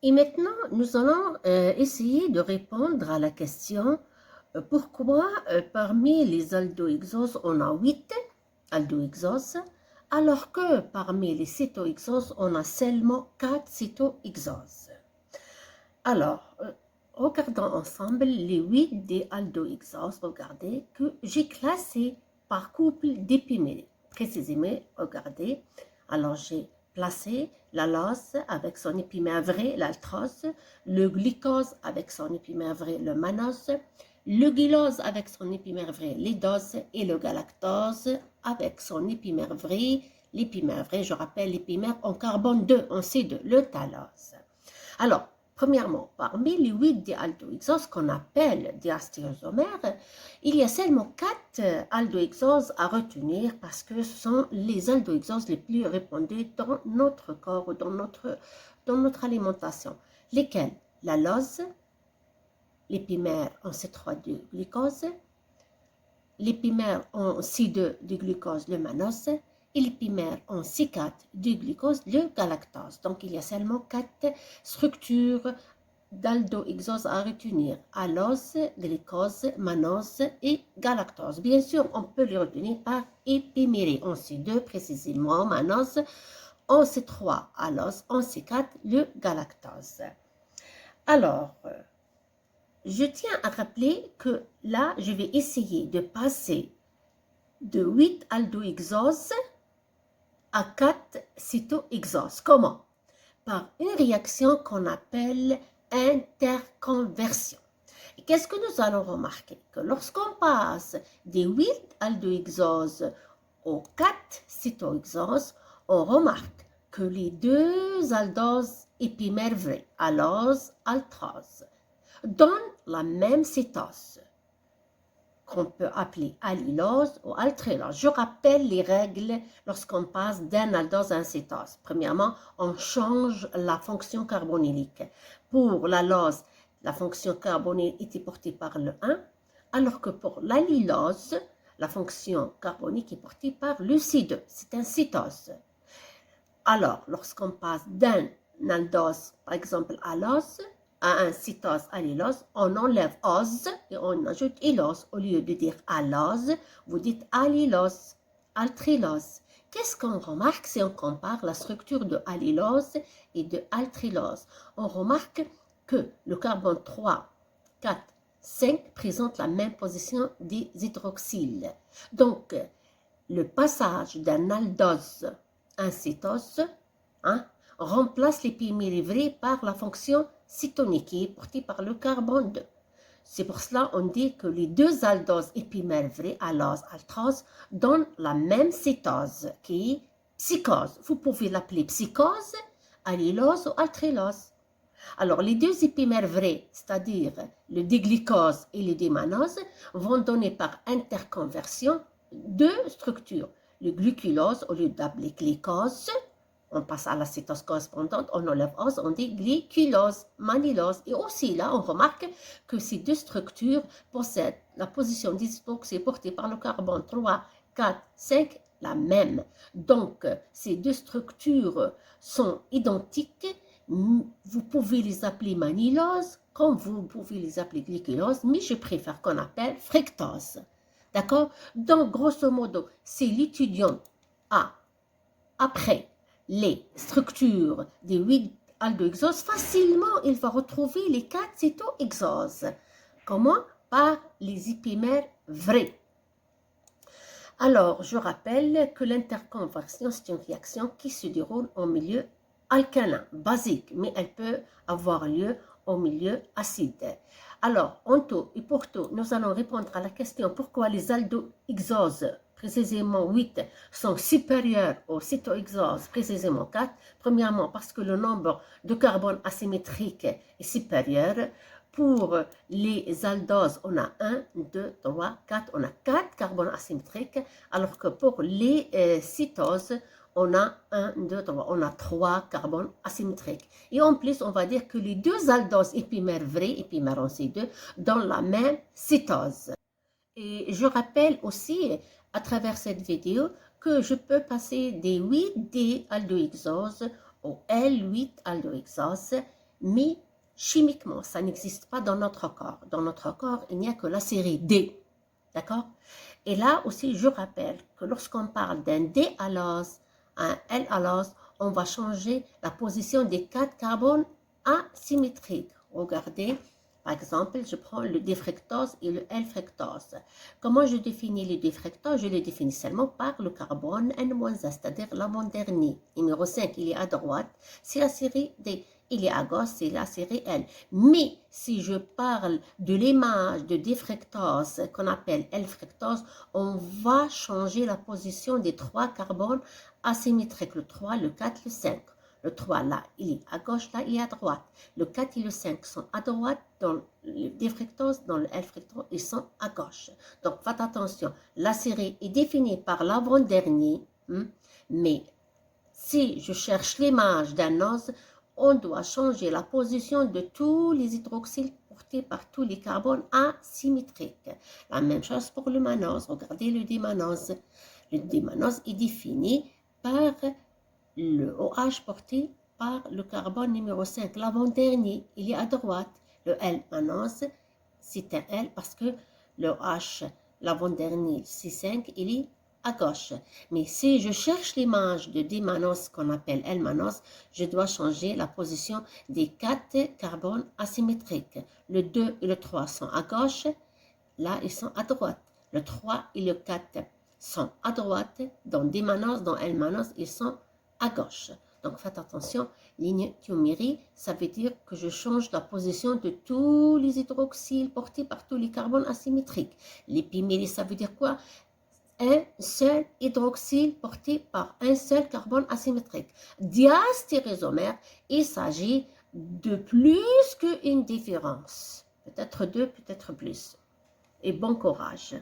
Et maintenant, nous allons essayer de répondre à la question pourquoi parmi les aldohexoses, on a 8 aldohexoses, alors que parmi les cétohexoses, on a seulement 4 cétohexoses. Alors, regardons ensemble les 8 des aldohexoses. Regardez que j'ai classé par couple d'épimérés. Précisément, regardez. Alors, j'ai placé l'allose avec son épimère vrai, l'altrose, le glucose avec son épimère vrai, le mannose, le gulose avec son épimère vrai, l'idose, et le galactose avec son épimère vrai, je rappelle l'épimère en carbone 2, en C2, le thalose. Alors, premièrement, parmi les 8 déaldohexoses qu'on appelle diastéréomères, il y a seulement 4 aldohexoses à retenir parce que ce sont les aldohexoses les plus répandues dans notre corps ou dans notre alimentation. Lesquelles? La lose, l'épimère en C3 du glucose, l'épimère en C2 du glucose, le mannose, et l'épimère en C4 du glucose, le galactose. Donc, il y a seulement 4 structures d'aldohexose à retenir: allose, glucose, mannose et galactose. Bien sûr, on peut les retenir par épimérés. En C2, précisément, mannose, en C3, allose, en C4, le galactose. Alors, je tiens à rappeler que là, je vais essayer de passer de 8 aldohexoses à 4 cétohexoses. Comment? Par une réaction qu'on appelle interconversion. Et qu'est-ce que nous allons remarquer? Que lorsqu'on passe des 8 aldohexoses aux 4 cétohexoses, on remarque que les deux aldoses épimères vraies, allose, altrose, donnent la même cétose, qu'on peut appeler allylose ou altrylose. Je rappelle les règles lorsqu'on passe d'un aldose à un cétose. Premièrement, on change la fonction carbonylique. Pour l'allose, la fonction carbonylique était portée par le 1, alors que pour l'allylose, la fonction carbonique est portée par le C2. C'est un cétose. Alors, lorsqu'on passe d'un aldose, par exemple allose, à un cétose allylose, on enlève ose et on ajoute ylose. Au lieu de dire allose, vous dites allylose, altrylose. Qu'est-ce qu'on remarque si on compare la structure de allylose et de altrylose? On remarque que le carbone 3, 4, 5 présente la même position des hydroxyles. Donc, le passage d'un aldose à un cétose remplace l'épiméré vrai par la fonction cétonique qui est portée par le carbone 2. C'est pour cela qu'on dit que les deux aldoses épimères vraies, allose, altrose, donnent la même cétose qui est psychose. Vous pouvez l'appeler psychose, allylose ou altrylose. Alors, les deux épimères vrais, c'est-à-dire le déglycose et le démannose, vont donner par interconversion deux structures. Le gluculose, au lieu d'appeler glycose, on passe à la cétose correspondante, on enlève ose, on dit glyculose, mannylose. Et aussi là, on remarque que ces deux structures possèdent la position dysproxée portée par le carbone 3, 4, 5, la même. Donc, ces deux structures sont identiques. Vous pouvez les appeler mannylose, comme vous pouvez les appeler glyculose, mais je préfère qu'on appelle fructose. D'accord? Donc, grosso modo, c'est l'étudiant après les structures des 8 aldohexoses, facilement il va retrouver les 4 cétohexoses. Comment? Par les épimères vrais. Alors, je rappelle que l'interconversion, c'est une réaction qui se déroule en milieu alcalin, basique, mais elle peut avoir lieu au milieu acide. Alors, en tout et pour tout, nous allons répondre à la question pourquoi les aldohexoses, précisément 8, sont supérieures aux cétohexoses, précisément 4. Premièrement, parce que le nombre de carbone asymétrique est supérieur. Pour les aldoses, on a 1, 2, 3, 4, on a 4 carbones asymétriques, alors que pour les cétoses, on a 1, 2, 3, on a 3 carbones asymétriques. Et en plus, on va dire que les deux aldoses épimères vraies, épimères en C2, donnent la même cétose. Et je rappelle aussi, à travers cette vidéo, que je peux passer des 8D aldohexoses au L8 aldohexose, mais chimiquement, ça n'existe pas dans notre corps. Dans notre corps, il n'y a que la série D. D'accord? Et là aussi, je rappelle que lorsqu'on parle d'un D-allose à un L-allose, on va changer la position des 4 carbones asymétriques. Regardez, par exemple, je prends le D-fructose et le L-fructose. Comment je définis le D-fructose? Je le définis seulement par le carbone N-1, c'est-à-dire l'avant-dernier. Numéro 5, il est à droite, c'est la série D. Il est à gauche, c'est la série L. Mais si je parle de l'image de D-fructose qu'on appelle L-fructose, on va changer la position des 3 carbones asymétriques, le 3, le 4, le 5. Le 3, là, il est à gauche, là, il est à droite. Le 4 et le 5 sont à droite dans le D-fructose, dans le L-fructose, ils sont à gauche. Donc, faites attention, la série est définie par l'avant-dernier, mais si je cherche l'image d'un ose, on doit changer la position de tous les hydroxyles portés par tous les carbones asymétriques. La même chose pour le mannose. Regardez le démannose. Le démannose est défini par le OH porté par le carbone numéro 5, l'avant-dernier, il est à droite. Le L-mannose, c'est un L parce que le OH, l'avant-dernier, C5, il est à gauche. Mais si je cherche l'image de D-mannose qu'on appelle L-mannose, je dois changer la position des 4 carbones asymétriques. Le 2 et le 3 sont à gauche, là ils sont à droite. Le 3 et le 4 sont à droite, dans D-mannose, dans L-mannose, ils sont à gauche. Donc faites attention, linéothéomérie, ça veut dire que je change la position de tous les hydroxyles portés par tous les carbones asymétriques. L'épimérie, ça veut dire quoi? Un seul hydroxyle porté par un seul carbone asymétrique. Diastéréomère, il s'agit de plus qu'une différence. Peut-être deux, peut-être plus. Et bon courage.